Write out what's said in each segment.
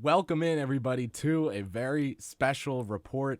Welcome in, everybody, to a very special report.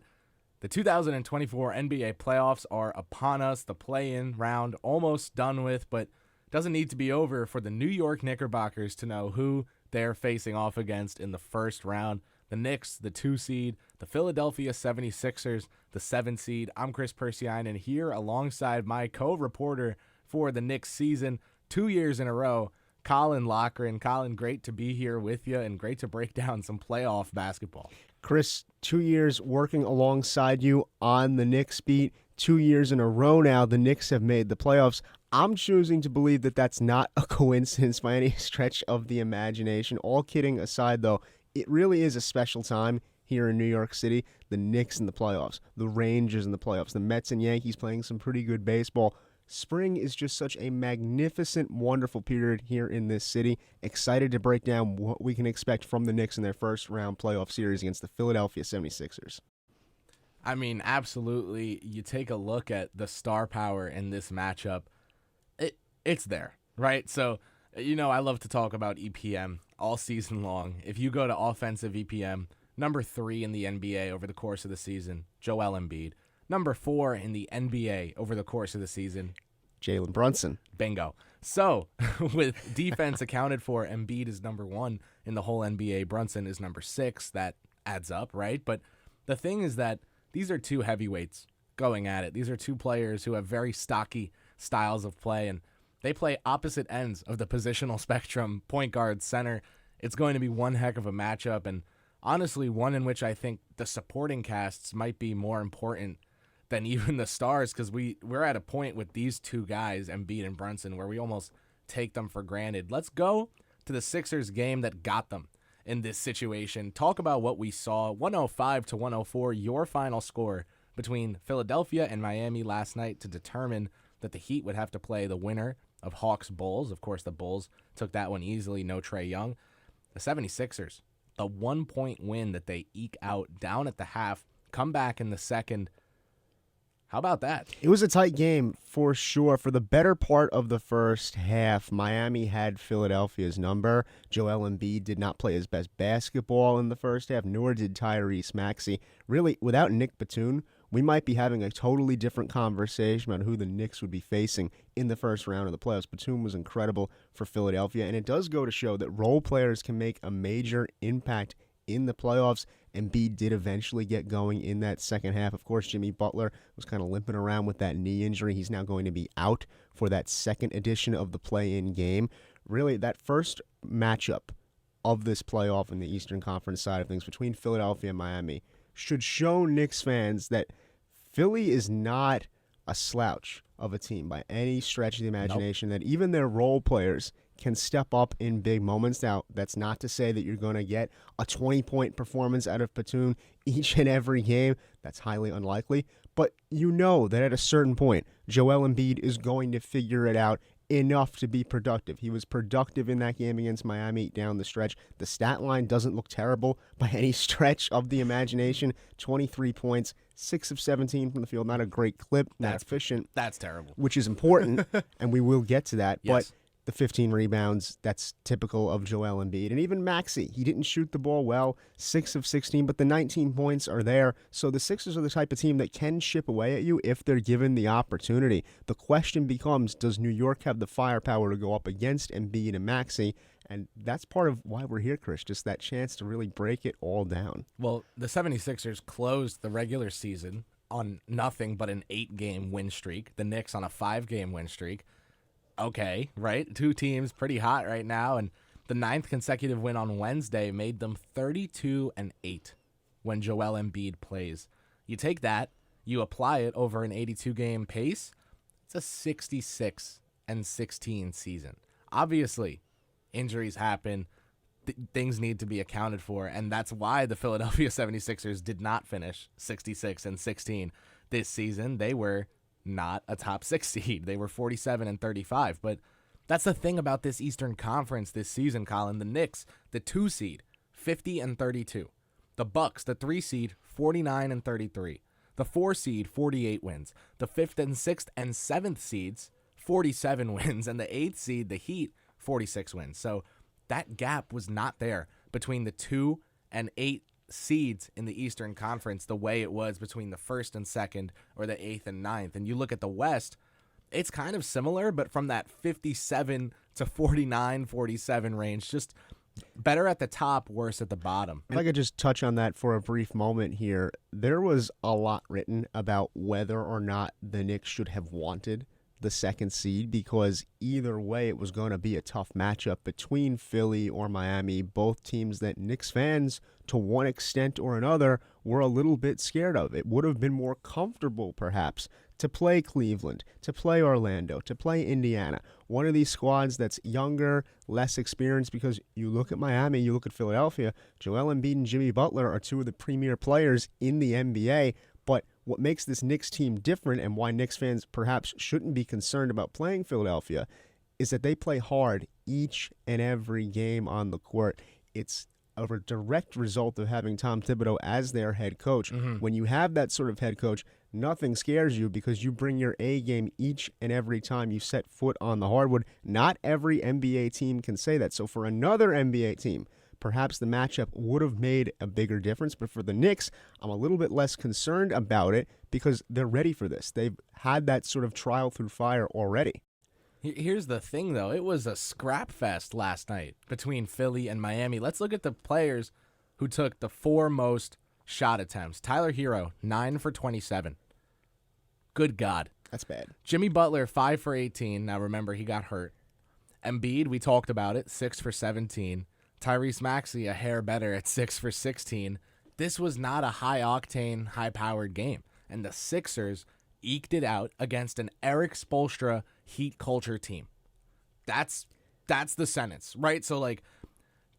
The 2024 NBA playoffs are upon us. The play-in round almost done with, but doesn't need to be over for the New York Knickerbockers to know who they're facing off against in the first round. The Knicks, the 2 seed, the Philadelphia 76ers, the 7 seed. I'm Kris Pursiainen here alongside my co-reporter for the Knicks season, 2 years in a row, Colin Loughran. Colin, great to be here with you and great to break down some playoff basketball. Kris, 2 years working alongside you on the Knicks beat. 2 years in a row now, the Knicks have made the playoffs. I'm choosing to believe that that's not a coincidence by any stretch of the imagination. All kidding aside, though, it really is a special time here in New York City. The Knicks in the playoffs, the Rangers in the playoffs, the Mets and Yankees playing some pretty good baseball. Spring is just such a magnificent, wonderful period here in this city. Excited to break down what we can expect from the Knicks in their first round playoff series against the Philadelphia 76ers. I mean, absolutely. You take a look at the star power in this matchup. It's there, right? So, I love to talk about EPM all season long. If you go to offensive EPM, number 3 in the NBA over the course of the season, Joel Embiid. Number 4 in the NBA over the course of the season, Jalen Brunson. Bingo. So, with defense accounted for, Embiid is number 1 in the whole NBA. Brunson is number 6. That adds up, right? But the thing is that these are 2 heavyweights going at it. These are 2 players who have very stocky styles of play, and they play opposite ends of the positional spectrum, point guard, center. It's going to be one heck of a matchup, and honestly, one in which I think the supporting casts might be more important than even the stars, because we're at a point with these 2 guys, Embiid and Brunson, where we almost take them for granted. Let's go to the Sixers game that got them in this situation. Talk about what we saw. 105-104, your final score between Philadelphia and Miami last night to determine that the Heat would have to play the winner of Hawks-Bulls. Of course, the Bulls took that one easily, no Trae Young. The 76ers, the 1-point win that they eke out down at the half, come back in the second. How about that? It was a tight game for sure. For the better part of the first half, Miami had Philadelphia's number. Joel Embiid did not play his best basketball in the first half, nor did Tyrese Maxey. Really, without Nick Batum, we might be having a totally different conversation about who the Knicks would be facing in the first round of the playoffs. Batum was incredible for Philadelphia, and it does go to show that role players can make a major impact in the playoffs. Embiid did eventually get going in that second half. Of course, Jimmy Butler was kind of limping around with that knee injury. He's now going to be out for that second edition of the play-in game. Really, that first matchup of this playoff in the Eastern Conference side of things between Philadelphia and Miami should show Knicks fans that Philly is not a slouch of a team by any stretch of the imagination. Nope. That even their role players can step up in big moments. Now, that's not to say that you're going to get a 20-point performance out of Batum each and every game. That's highly unlikely. But you know that at a certain point, Joel Embiid is going to figure it out enough to be productive. He was productive in that game against Miami down the stretch. The stat line doesn't look terrible by any stretch of the imagination. 23 points, 6 of 17 from the field. Not a great clip, not efficient. That's terrible. Which is important, and we will get to that. Yes. But the 15 rebounds, that's typical of Joel Embiid. And even Maxey, he didn't shoot the ball well, 6 of 16, but the 19 points are there. So the Sixers are the type of team that can chip away at you if they're given the opportunity. The question becomes, does New York have the firepower to go up against Embiid and Maxey? And that's part of why we're here, Kris, just that chance to really break it all down. Well, the 76ers closed the regular season on nothing but an 8-game win streak. The Knicks on a 5-game win streak. Okay, right? 2 teams pretty hot right now, and the 9th consecutive win on Wednesday made them 32-8 when Joel Embiid plays. You take that, you apply it over an 82-game pace, it's a 66-16 season. Obviously, injuries happen, things need to be accounted for, and that's why the Philadelphia 76ers did not finish 66-16 this season. They were not a top 6 seed. They were 47-35. But that's the thing about this Eastern Conference this season, Colin. The Knicks, the 2 seed, 50-32. The Bucks, the 3 seed, 49-33. The 4 seed, 48 wins. The 5th and 6th and 7th seeds, 47 wins. And the 8th seed, the Heat, 46 wins. So that gap was not there between the 2 and 8 seeds in the Eastern Conference the way it was between the 1st and 2nd or the 8th and 9th. And you look at the West, it's kind of similar, but from that 57 to 49, 47 range, just better at the top, worse at the bottom. If I could just touch on that for a brief moment here, there was a lot written about whether or not the Knicks should have wanted the 2nd seed, because either way it was going to be a tough matchup between Philly or Miami, both teams that Knicks fans, to one extent or another, were a little bit scared of. It would have been more comfortable, perhaps, to play Cleveland, to play Orlando, to play Indiana, one of these squads that's younger, less experienced, because you look at Miami, you look at Philadelphia, Joel Embiid and Jimmy Butler are 2 of the premier players in the NBA, but what makes this Knicks team different and why Knicks fans perhaps shouldn't be concerned about playing Philadelphia is that they play hard each and every game on the court. It's a direct result of having Tom Thibodeau as their head coach. When you have that sort of head coach, nothing scares you because you bring your A game each and every time you set foot on the hardwood. Not every NBA team can say that. So for another NBA team, perhaps the matchup would have made a bigger difference. But for the Knicks, I'm a little bit less concerned about it because they're ready for this. They've had that sort of trial through fire already. Here's the thing, though. It was a scrap fest last night between Philly and Miami. Let's look at the players who took the 4 most shot attempts. Tyler Hero, 9 for 27. Good God. That's bad. Jimmy Butler, 5 for 18. Now, remember, he got hurt. Embiid, we talked about it, 6 for 17. Tyrese Maxey, a hair better at 6 for 16. This was not a high-octane, high-powered game. And the Sixers eked it out against an Eric Spoelstra Heat culture team. That's the sentence, right? So, like,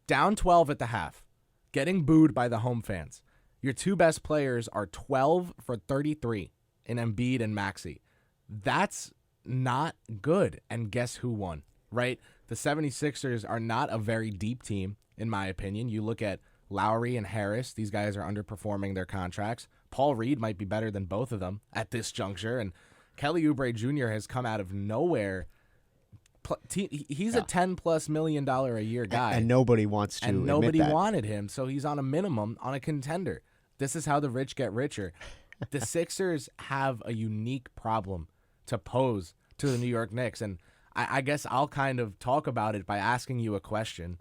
down 12 at the half, getting booed by the home fans. Your 2 best players are 12 for 33 in Embiid and Maxey. That's not good. And guess who won, right? The 76ers are not a very deep team, in my opinion. You look at Lowry and Harris. These guys are underperforming their contracts. Paul Reed might be better than both of them at this juncture. And Kelly Oubre Jr. has come out of nowhere. He's a $10+ million a year guy. And nobody wants to and admit nobody that. wanted him, so he's on a minimum on a contender. This is how the rich get richer. The Sixers have a unique problem to pose to the New York Knicks, and I guess I'll kind of talk about it by asking you a question.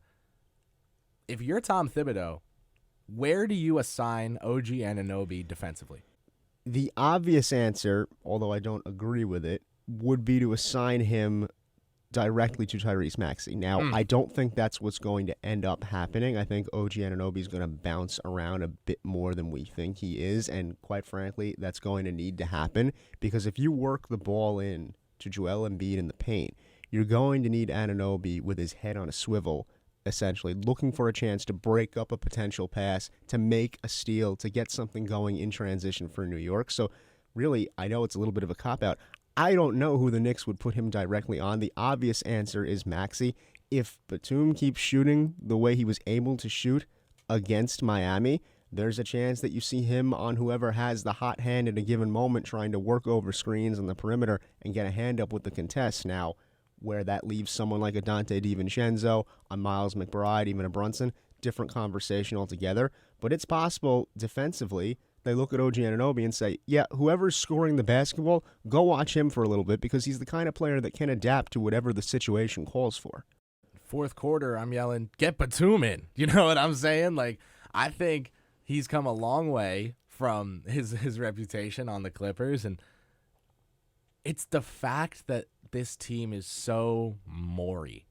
If you're Tom Thibodeau, where do you assign OG Anunoby defensively? The obvious answer, although I don't agree with it, would be to assign him directly to Tyrese Maxey. Now, I don't think that's what's going to end up happening. I think OG Anunoby is going to bounce around a bit more than we think he is, and quite frankly, that's going to need to happen because if you work the ball in to Joel Embiid in the paint, you're going to need Anunoby with his head on a swivel, essentially looking for a chance to break up a potential pass, to make a steal, to get something going in transition for New York. So really, I know it's a little bit of a cop-out. I don't know who the Knicks would put him directly on. The obvious answer is Maxey. If Batum keeps shooting the way he was able to shoot against Miami, there's a chance that you see him on whoever has the hot hand at a given moment trying to work over screens on the perimeter and get a hand up with the contest. Now, where that leaves someone like a Dante DiVincenzo, a Miles McBride, even a Brunson, different conversation altogether. But it's possible defensively they look at OG Anunoby and say, yeah, whoever's scoring the basketball, go watch him for a little bit because he's the kind of player that can adapt to whatever the situation calls for. Fourth quarter, I'm yelling, get Batum in. You know what I'm saying? Like, I think he's come a long way from his reputation on the Clippers, and it's the fact that this team is so Maury.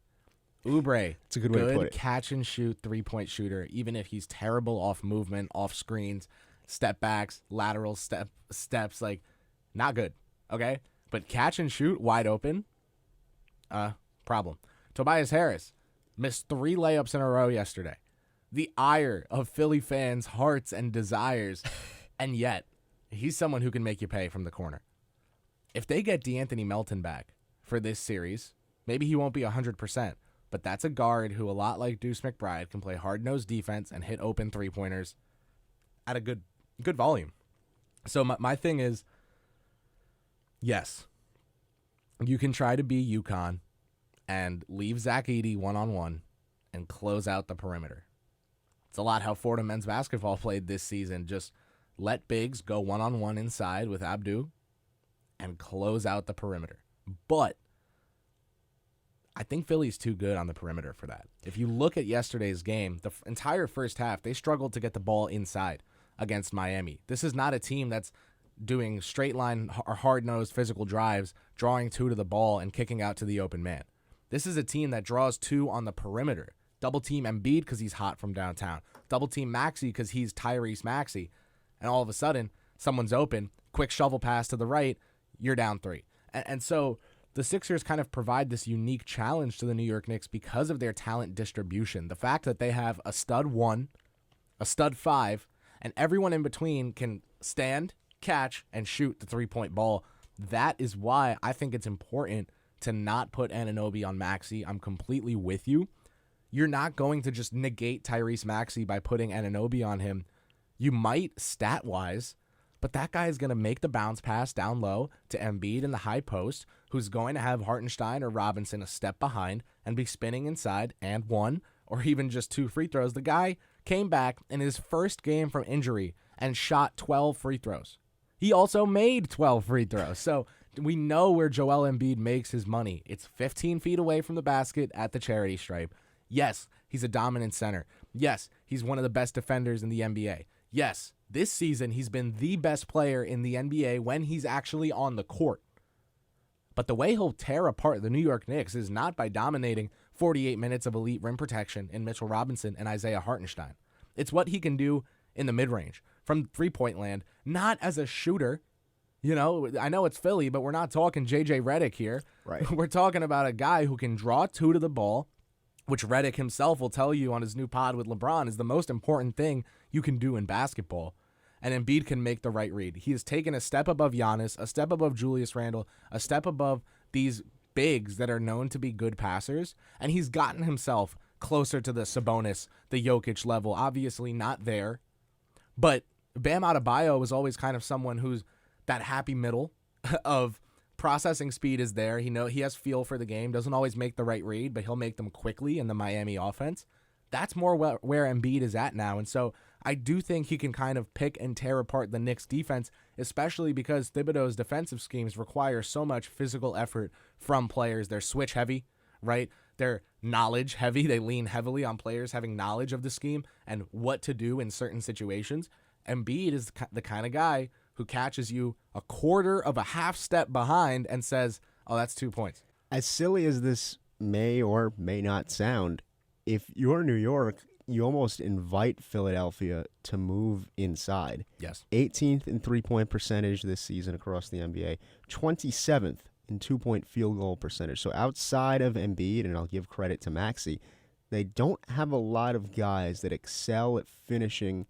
Oubre, it's a good way to put it. Catch and shoot 3-point shooter, even if he's terrible off movement, off screens, step backs, lateral steps, like, not good, okay? But catch and shoot wide open, problem. Tobias Harris missed 3 layups in a row yesterday. The ire of Philly fans' hearts and desires, and yet he's someone who can make you pay from the corner. If they get DeAnthony Melton back for this series, maybe he won't be 100%, but that's a guard who, a lot like Deuce McBride, can play hard-nosed defense and hit open three-pointers at a good volume. So my thing is, yes, you can try to be UConn and leave Zach Edey one-on-one and close out the perimeter. It's a lot how Florida men's basketball played this season. Just let bigs go one-on-one inside with Abdu and close out the perimeter. But I think Philly's too good on the perimeter for that. If you look at yesterday's game, the entire first half, they struggled to get the ball inside against Miami. This is not a team that's doing straight line or hard-nosed physical drives, drawing two to the ball and kicking out to the open man. This is a team that draws two on the perimeter. Double team Embiid because he's hot from downtown. Double team Maxey because he's Tyrese Maxey. And all of a sudden, someone's open, quick shovel pass to the right, you're down three. And so the Sixers kind of provide this unique challenge to the New York Knicks because of their talent distribution. The fact that they have a stud 1, a stud 5, and everyone in between can stand, catch, and shoot the three-point ball. That is why I think it's important to not put Anunoby on Maxey. I'm completely with you. You're not going to just negate Tyrese Maxey by putting Anunoby on him. You might stat-wise, but that guy is going to make the bounce pass down low to Embiid in the high post, who's going to have Hartenstein or Robinson a step behind and be spinning inside and one or even just two free throws. The guy came back in his first game from injury and shot 12 free throws. He also made 12 free throws. So we know where Joel Embiid makes his money. It's 15 feet away from the basket at the charity stripe. Yes, he's a dominant center. Yes, he's one of the best defenders in the NBA. Yes, this season he's been the best player in the NBA when he's actually on the court. But the way he'll tear apart the New York Knicks is not by dominating 48 minutes of elite rim protection in Mitchell Robinson and Isaiah Hartenstein. It's what he can do in the mid-range from three-point land, not as a shooter. You know, I know it's Philly, but we're not talking J.J. Redick here. Right. We're talking about a guy who can draw two to the ball, which Redick himself will tell you on his new pod with LeBron is the most important thing you can do in basketball. And Embiid can make the right read. He has taken a step above Giannis, a step above Julius Randle, a step above these bigs that are known to be good passers, and he's gotten himself closer to the Sabonis, the Jokic level. Obviously not there, but Bam Adebayo was always kind of someone who's that happy middle of processing speed is there. He has feel for the game, doesn't always make the right read, but he'll make them quickly in the Miami offense. That's more where Embiid is at now. And so I do think he can kind of pick and tear apart the Knicks defense, especially because Thibodeau's defensive schemes require so much physical effort from players. They're switch heavy, right? They're knowledge heavy. They lean heavily on players having knowledge of the scheme and what to do in certain situations. Embiid is the kind of guy who catches you a quarter of a half step behind and says, oh, that's 2 points. As silly as this may or may not sound, if you're New York, you almost invite Philadelphia to move inside. Yes. 18th in three-point percentage this season across the NBA, 27th in two-point field goal percentage. So outside of Embiid, and I'll give credit to Maxey, they don't have a lot of guys that excel at finishing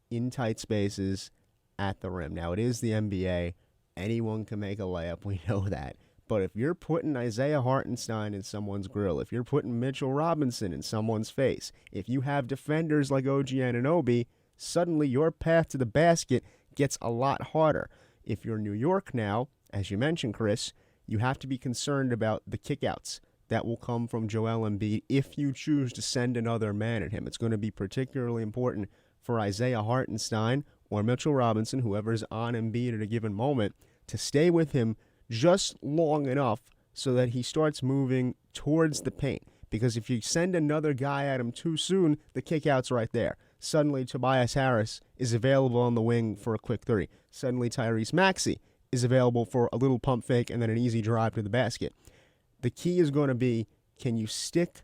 in tight spaces at the rim. Now, it is the NBA. Anyone can make a layup. We know that. But if you're putting Isaiah Hartenstein in someone's grill, if you're putting Mitchell Robinson in someone's face, if you have defenders like OG Anunoby, suddenly your path to the basket gets a lot harder. If you're New York now, as you mentioned, Kris, you have to be concerned about the kickouts that will come from Joel Embiid if you choose to send another man at him. It's going to be particularly important for Isaiah Hartenstein or Mitchell Robinson, whoever's on Embiid at a given moment, to stay with him just long enough so that he starts moving towards the paint. Because if you send another guy at him too soon, the kickout's right there. Suddenly Tobias Harris is available on the wing for a quick three. Suddenly Tyrese Maxey is available for a little pump fake and then an easy drive to the basket. The key is going to be, can you stick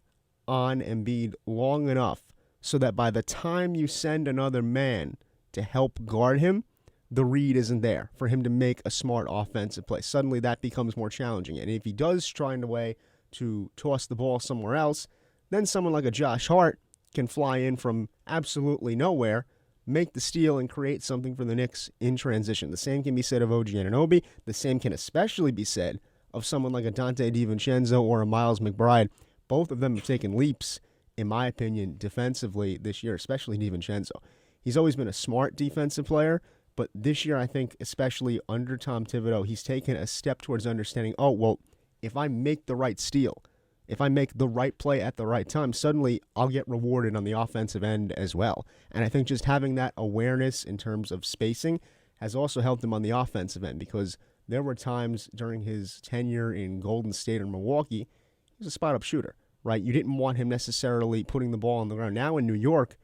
on Embiid long enough so that by the time you send another man to help guard him, the read isn't there for him to make a smart offensive play. Suddenly that becomes more challenging. And if he does find a way to toss the ball somewhere else, then someone like a Josh Hart can fly in from absolutely nowhere, make the steal, and create something for the Knicks in transition. The same can be said of OG Anunoby. The same can especially be said of someone like a Dante DiVincenzo or a Miles McBride. Both of them have taken leaps, in my opinion, defensively this year, especially DiVincenzo. He's always been a smart defensive player, but this year, I think, especially under Tom Thibodeau, he's taken a step towards understanding, oh, well, if I make the right steal, if I make the right play at the right time, suddenly I'll get rewarded on the offensive end as well. And I think just having that awareness in terms of spacing has also helped him on the offensive end, because there were times during his tenure in Golden State or Milwaukee, he was a spot-up shooter, right? You didn't want him necessarily putting the ball on the ground. Now in New York,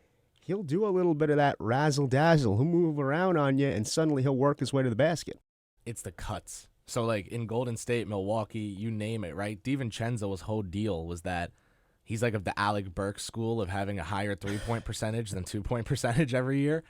he'll do a little bit of that razzle-dazzle. He'll move around on you, and suddenly he'll work his way to the basket. It's the cuts. So, like, in Golden State, Milwaukee, you name it, right? DiVincenzo's whole deal was that he's like of the Alec Burks school of having a higher three-point percentage than two-point percentage every year.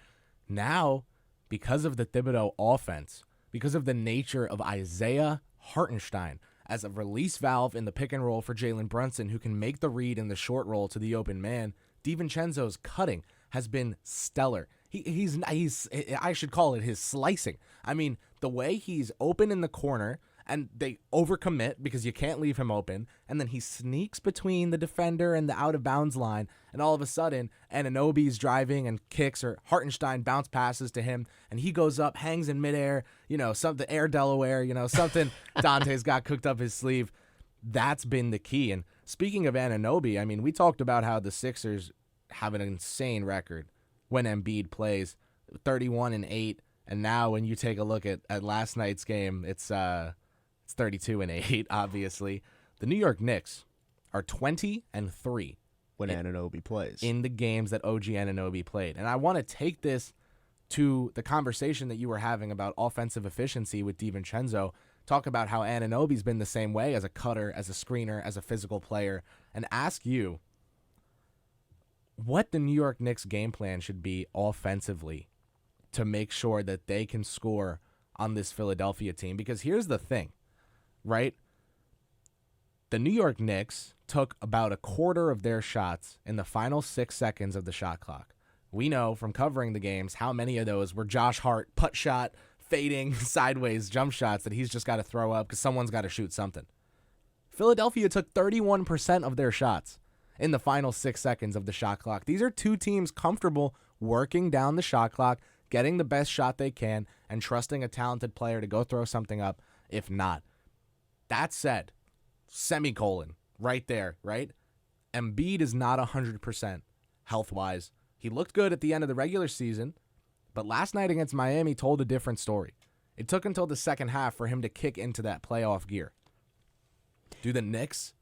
Now, because of the Thibodeau offense, because of the nature of Isaiah Hartenstein as a release valve in the pick and roll for Jalen Brunson, who can make the read in the short roll to the open man, DiVincenzo's cutting has been stellar. He's I should call it his slicing. I mean, the way he's open in the corner and they overcommit because you can't leave him open, and then he sneaks between the defender and the out of bounds line, and all of a sudden Anunoby's driving and kicks, or Hartenstein bounce passes to him, and he goes up, hangs in midair, something Air Delaware, something Dante's got cooked up his sleeve. That's been the key. And speaking of Anunoby, I mean, we talked about how the Sixers have an insane record when Embiid plays, 31-8, and now when you take a look at last night's game, it's 32-8. Obviously, the New York Knicks are 20-3 when Anunoby plays in the games that OG Anunoby played, and I want to take this to the conversation that you were having about offensive efficiency with DiVincenzo. Talk about how Anunoby's been the same way as a cutter, as a screener, as a physical player, and ask you what the New York Knicks game plan should be offensively to make sure that they can score on this Philadelphia team. Because here's the thing, right? The New York Knicks took about a quarter of their shots in the final 6 seconds of the shot clock. We know from covering the games how many of those were Josh Hart putt shot, fading, sideways jump shots that he's just got to throw up because someone's got to shoot something. Philadelphia took 31% of their shots in the final 6 seconds of the shot clock. These are two teams comfortable working down the shot clock, getting the best shot they can, and trusting a talented player to go throw something up if not. That said, semicolon, right there, right? Embiid is not 100% health-wise. He looked good at the end of the regular season, but last night against Miami told a different story. It took until the second half for him to kick into that playoff gear. Do the Knicks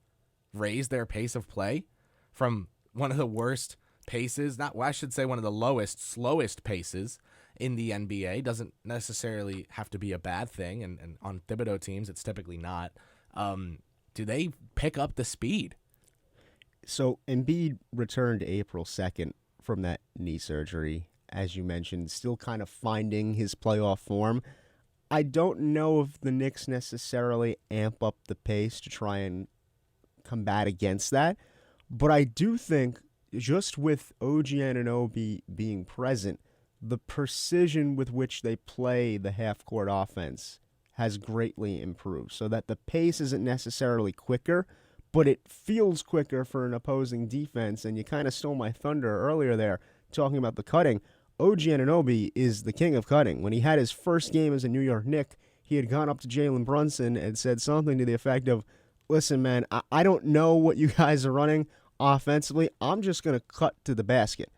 raise their pace of play from one of the worst paces, I should say one of the slowest paces in the NBA? Doesn't necessarily have to be a bad thing, and on Thibodeau teams, it's typically not. Do they pick up the speed? So Embiid returned April 2nd from that knee surgery, as you mentioned, still kind of finding his playoff form. I don't know if the Knicks necessarily amp up the pace to try and combat against that, but I do think just with OG Anunoby being present, the precision with which they play the half-court offense has greatly improved, so that the pace isn't necessarily quicker, but it feels quicker for an opposing defense. And you kind of stole my thunder earlier there talking about the cutting. OG Anunoby is the king of cutting. When he had his first game as a New York Knick, he had gone up to Jalen Brunson and said something to the effect of, listen, man, I don't know what you guys are running offensively. I'm just going to cut to the basket.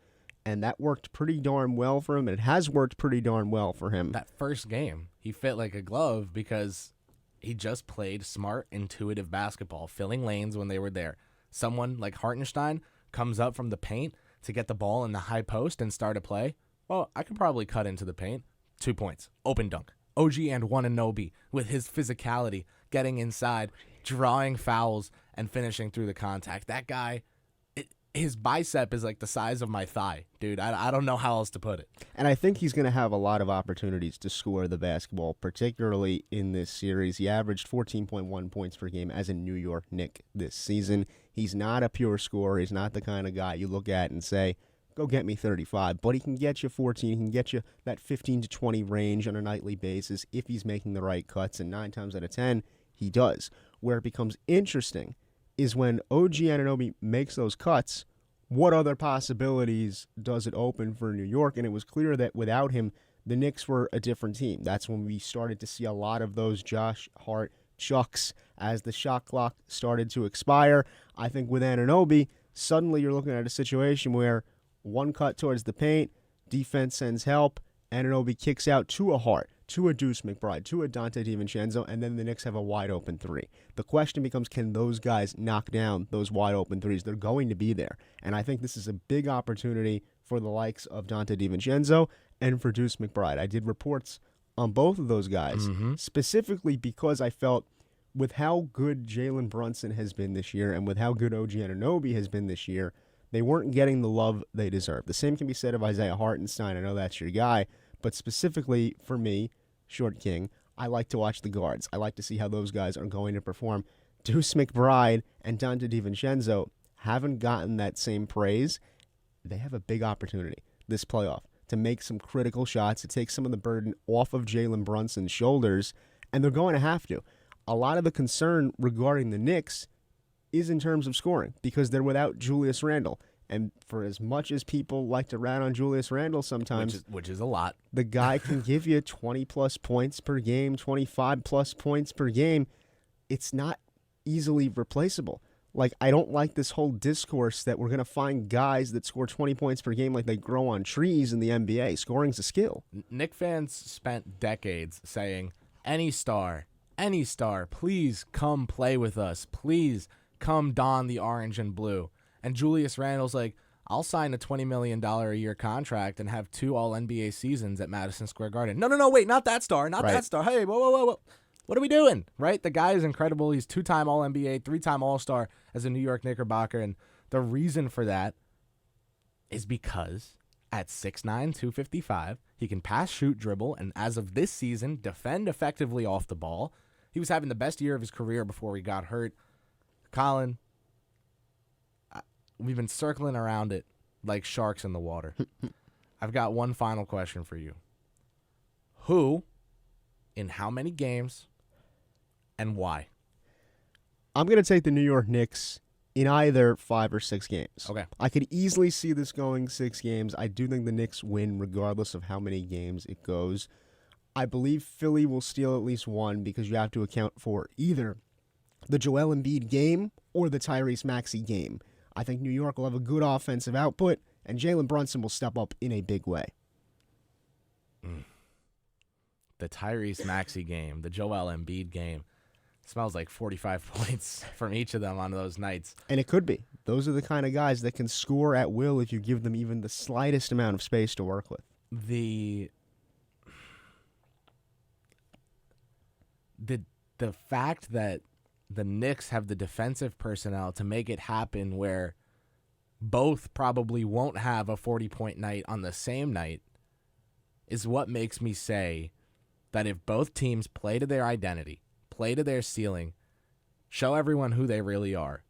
And that worked pretty darn well for him. And it has worked pretty darn well for him. That first game, he fit like a glove because he just played smart, intuitive basketball, filling lanes when they were there. Someone like Hartenstein comes up from the paint to get the ball in the high post and start a play. Well, I could probably cut into the paint. 2 points. Open dunk. OG and Anunoby with his physicality, getting inside, drawing fouls, and finishing through the contact. That guy, his bicep is like the size of my thigh, dude. I don't know how else to put it. And I think he's going to have a lot of opportunities to score the basketball, particularly in this series. He averaged 14.1 points per game as a New York Knick this season. He's not a pure scorer. He's not the kind of guy you look at and say, go get me 35. But he can get you 14. He can get you that 15 to 20 range on a nightly basis if he's making the right cuts. And 9 times out of 10, he does. Where it becomes interesting is when OG Anunoby makes those cuts, what other possibilities does it open for New York? And it was clear that without him, the Knicks were a different team. That's when we started to see a lot of those Josh Hart chucks as the shot clock started to expire. I think with Anunoby, suddenly you're looking at a situation where one cut towards the paint, defense sends help, Anunoby kicks out to a Hart, to a Deuce McBride, to a Dante DiVincenzo, and then the Knicks have a wide-open three. The question becomes, can those guys knock down those wide-open threes? They're going to be there. And I think this is a big opportunity for the likes of Dante DiVincenzo and for Deuce McBride. I did reports on both of those guys, specifically because I felt with how good Jalen Brunson has been this year and with how good OG Anunoby has been this year, they weren't getting the love they deserve. The same can be said of Isaiah Hartenstein. I know that's your guy, but specifically for me, Short King, I like to watch the guards. I like to see how those guys are going to perform. Deuce McBride and Dante DiVincenzo haven't gotten that same praise. They have a big opportunity this playoff to make some critical shots, to take some of the burden off of Jalen Brunson's shoulders, and they're going to have to. A lot of the concern regarding the Knicks is in terms of scoring because they're without Julius Randle. And for as much as people like to rat on Julius Randle sometimes, which is a lot, the guy can give you 20-plus points per game, 25-plus points per game. It's not easily replaceable. Like, I don't like this whole discourse that we're going to find guys that score 20 points per game like they grow on trees in the NBA. Scoring's a skill. Knick fans spent decades saying, any star, please come play with us. Please come don the orange and blue. And Julius Randle's like, I'll sign a $20 million a year contract and have 2 All-NBA seasons at Madison Square Garden. No, wait, not that star, that star. Hey, whoa. What are we doing, right? The guy is incredible. He's 2-time All-NBA, 3-time All-Star as a New York Knickerbocker, and the reason for that is because at 6'9", 255, he can pass, shoot, dribble, and as of this season, defend effectively off the ball. He was having the best year of his career before he got hurt. Colin, we've been circling around it like sharks in the water. I've got one final question for you. Who, in how many games, and why? I'm going to take the New York Knicks in either 5 or 6 games. Okay. I could easily see this going 6 games. I do think the Knicks win regardless of how many games it goes. I believe Philly will steal at least one because you have to account for either the Joel Embiid game or the Tyrese Maxey game. I think New York will have a good offensive output, and Jalen Brunson will step up in a big way. The Tyrese Maxey game, the Joel Embiid game, smells like 45 points from each of them on those nights. And it could be. Those are the kind of guys that can score at will if you give them even the slightest amount of space to work with. The fact that the Knicks have the defensive personnel to make it happen where both probably won't have a 40-point night on the same night is what makes me say that if both teams play to their identity, play to their ceiling, show everyone who they really are,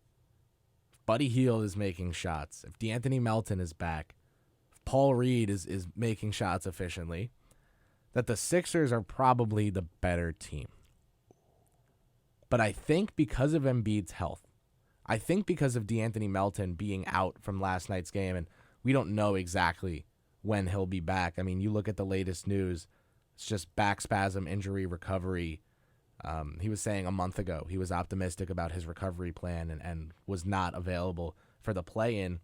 if Buddy Hield is making shots, if D'Anthony Melton is back, if Paul Reed is making shots efficiently, that the Sixers are probably the better team. But I think because of Embiid's health, I think because of D'Anthony Melton being out from last night's game, and we don't know exactly when he'll be back. I mean, you look at the latest news, it's just back spasm, injury, recovery. He was saying a month ago he was optimistic about his recovery plan and was not available for the play-in.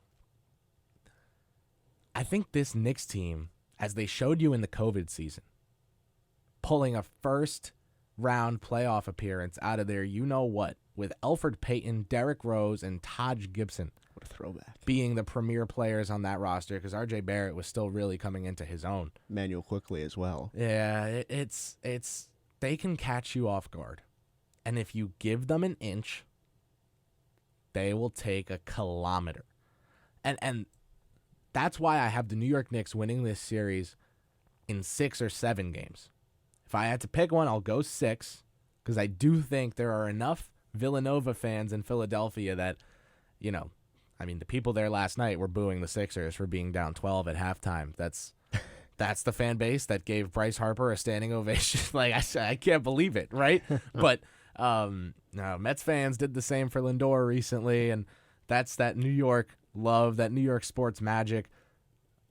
I think this Knicks team, as they showed you in the COVID season, pulling a first-round playoff appearance out of their you-know-what with Elfrid Payton, Derrick Rose, and Taj Gibson. What a throwback. Being the premier players on that roster because R.J. Barrett was still really coming into his own. Manuel quickly as well. Yeah, it's they can catch you off guard. And if you give them an inch, they will take a kilometer. And that's why I have the New York Knicks winning this series in 6 or 7 games. If I had to pick one, I'll go 6 because I do think there are enough Villanova fans in Philadelphia that, you know, I mean, the people there last night were booing the Sixers for being down 12 at halftime. That's the fan base that gave Bryce Harper a standing ovation. Like, I can't believe it, right? But no, Mets fans did the same for Lindor recently, and that's that New York love, that New York sports magic.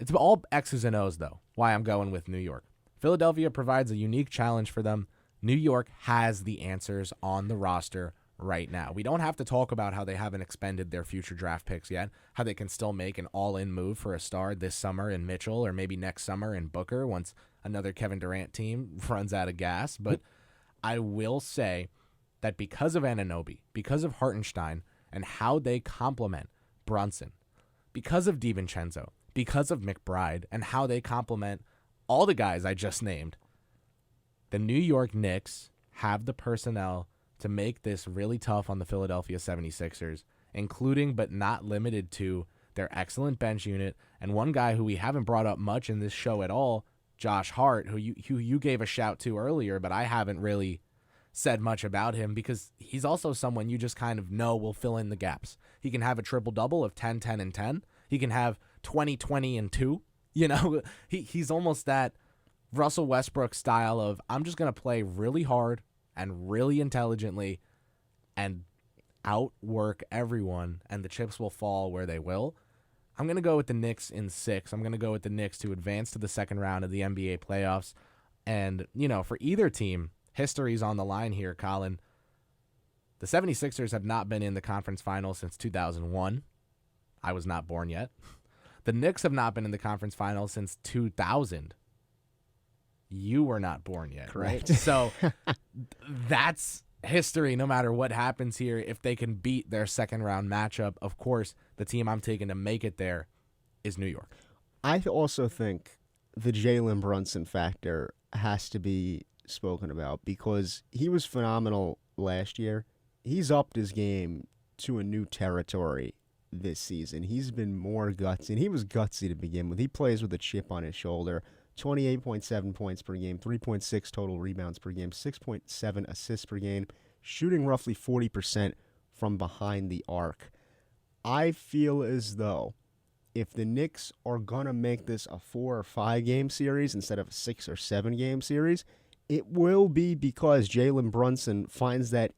It's all X's and O's, though, why I'm going with New York. Philadelphia provides a unique challenge for them. New York has the answers on the roster right now. We don't have to talk about how they haven't expended their future draft picks yet, how they can still make an all-in move for a star this summer in Mitchell or maybe next summer in Booker once another Kevin Durant team runs out of gas. But I will say that because of Anunoby, because of Hartenstein, and how they complement Brunson, because of DiVincenzo, because of McBride, and how they complement all the guys I just named, the New York Knicks have the personnel to make this really tough on the Philadelphia 76ers, including but not limited to their excellent bench unit, and one guy who we haven't brought up much in this show at all, Josh Hart, who you gave a shout to earlier, but I haven't really said much about him because he's also someone you just kind of know will fill in the gaps. He can have a triple-double of 10, 10, and 10. He can have 20, 20, and 2. You know, he's almost that Russell Westbrook style of I'm just going to play really hard and really intelligently and outwork everyone, and the chips will fall where they will. I'm going to go with the Knicks in 6. I'm going to go with the Knicks to advance to the second round of the NBA playoffs. And, you know, for either team, history's on the line here, Colin. The 76ers have not been in the conference finals since 2001. I was not born yet. The Knicks have not been in the conference finals since 2000. You were not born yet, Correct. right? So that's history no matter what happens here. If they can beat their second round matchup, of course, the team I'm taking to make it there is New York. I also think the Jalen Brunson factor has to be spoken about because he was phenomenal last year. He's upped his game to a new territory this season. He's been more gutsy, and he was gutsy to begin with. He plays with a chip on his shoulder. 28.7 points per game, 3.6 total rebounds per game, 6.7 assists per game, shooting roughly 40% from behind the arc. I feel as though if the Knicks are going to make this a 4 or 5 game series instead of a 6 or 7 game series, it will be because Jalen Brunson finds that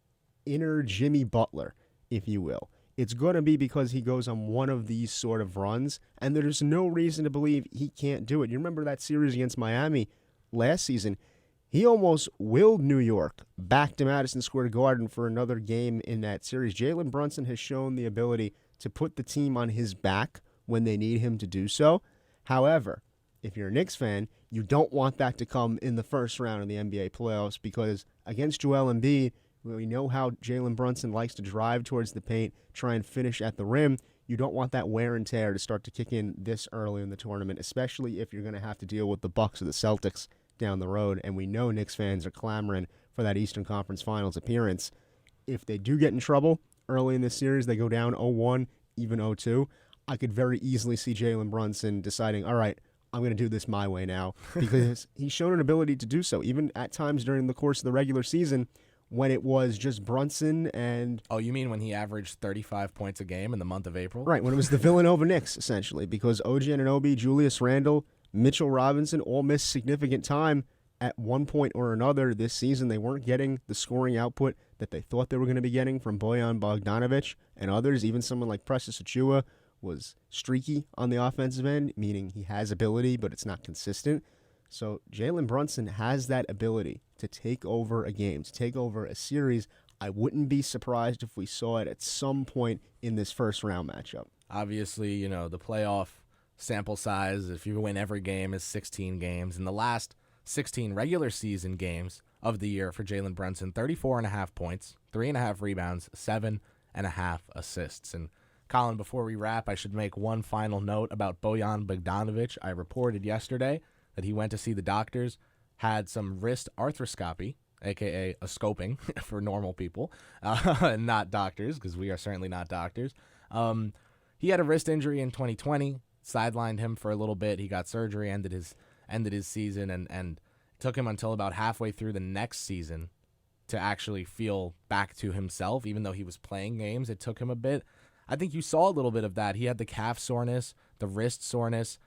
inner Jimmy Butler, if you will. It's going to be because he goes on one of these sort of runs, and there's no reason to believe he can't do it. You remember that series against Miami last season? He almost willed New York back to Madison Square Garden for another game in that series. Jalen Brunson has shown the ability to put the team on his back when they need him to do so. However, if you're a Knicks fan, you don't want that to come in the first round of the NBA playoffs because against Joel Embiid, we know how Jalen Brunson likes to drive towards the paint, try and finish at the rim. You don't want that wear and tear to start to kick in this early in the tournament, especially if you're going to have to deal with the Bucks or the Celtics down the road. And we know Knicks fans are clamoring for that Eastern Conference Finals appearance. If they do get in trouble early in this series, they go down 0-1, even 0-2, I could very easily see Jalen Brunson deciding, all right, I'm going to do this my way now, because he's shown an ability to do so, even at times during the course of the regular season, when it was just Brunson and... Oh, you mean when he averaged 35 points a game in the month of April? Right, when it was the Villanova Knicks, essentially, because OG Anunoby, Julius Randle, Mitchell Robinson all missed significant time at one point or another this season. They weren't getting the scoring output that they thought they were going to be getting from Bojan Bogdanovic and others. Even someone like Precious Achiuwa was streaky on the offensive end, meaning he has ability, but it's not consistent. So Jalen Brunson has that ability to take over a game, to take over a series. I wouldn't be surprised if we saw it at some point in this first round matchup. Obviously, you know, the playoff sample size, if you win every game, is 16 games. In the last 16 regular season games of the year for Jalen Brunson, 34.5 points, 3.5 rebounds, 7.5 assists. And Colin, before we wrap, I should make one final note about Bojan Bogdanovic. I reported yesterday that he went to see the doctors, had some wrist arthroscopy, a.k.a. a scoping for normal people, and not doctors, because we are certainly not doctors. He had a wrist injury in 2020, sidelined him for a little bit. He got surgery, ended his season, and took him until about halfway through the next season to actually feel back to himself. Even though he was playing games, it took him a bit. I think you saw a little bit of that. He had the calf soreness, the wrist soreness,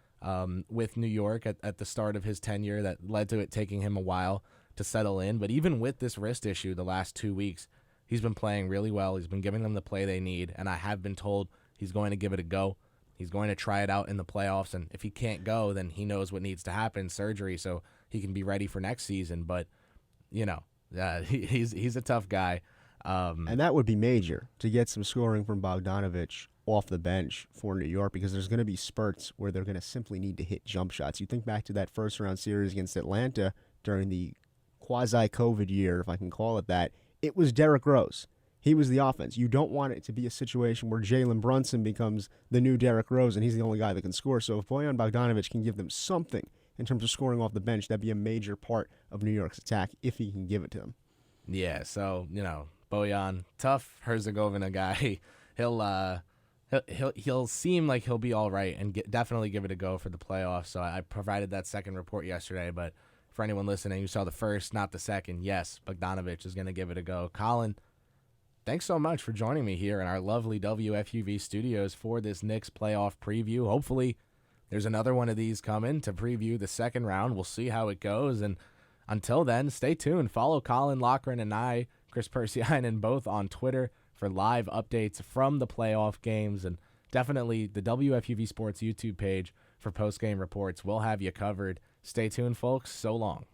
with New York at the start of his tenure that led to it taking him a while to settle in. But even with this wrist issue the last 2 weeks, he's been playing really well. He's been giving them the play they need, and I have been told he's going to give it a go. He's going to try it out in the playoffs, and if he can't go, then he knows what needs to happen, surgery, so he can be ready for next season. But, you know, he's a tough guy. And that would be major to get some scoring from Bogdanovich off the bench for New York, because there's going to be spurts where they're going to simply need to hit jump shots. You think back to that first-round series against Atlanta during the quasi-COVID year, if I can call it that. It was Derrick Rose. He was the offense. You don't want it to be a situation where Jalen Brunson becomes the new Derrick Rose and he's the only guy that can score. So if Bojan Bogdanovich can give them something in terms of scoring off the bench, that'd be a major part of New York's attack if he can give it to them. Yeah, so, Bojan, tough Herzegovina guy. He'll seem like he'll be all right and definitely give it a go for the playoffs. So I provided that second report yesterday, but for anyone listening who saw the first, not the second, yes, Bogdanovich is going to give it a go. Colin, thanks so much for joining me here in our lovely WFUV studios for this Knicks playoff preview. Hopefully there's another one of these coming to preview the second round. We'll see how it goes. And until then, stay tuned. Follow Colin, Loughran, and I, Kris Pursiainen, both on Twitter for live updates from the playoff games. And definitely the WFUV Sports YouTube page for post-game reports. We'll have you covered. Stay tuned, folks. So long.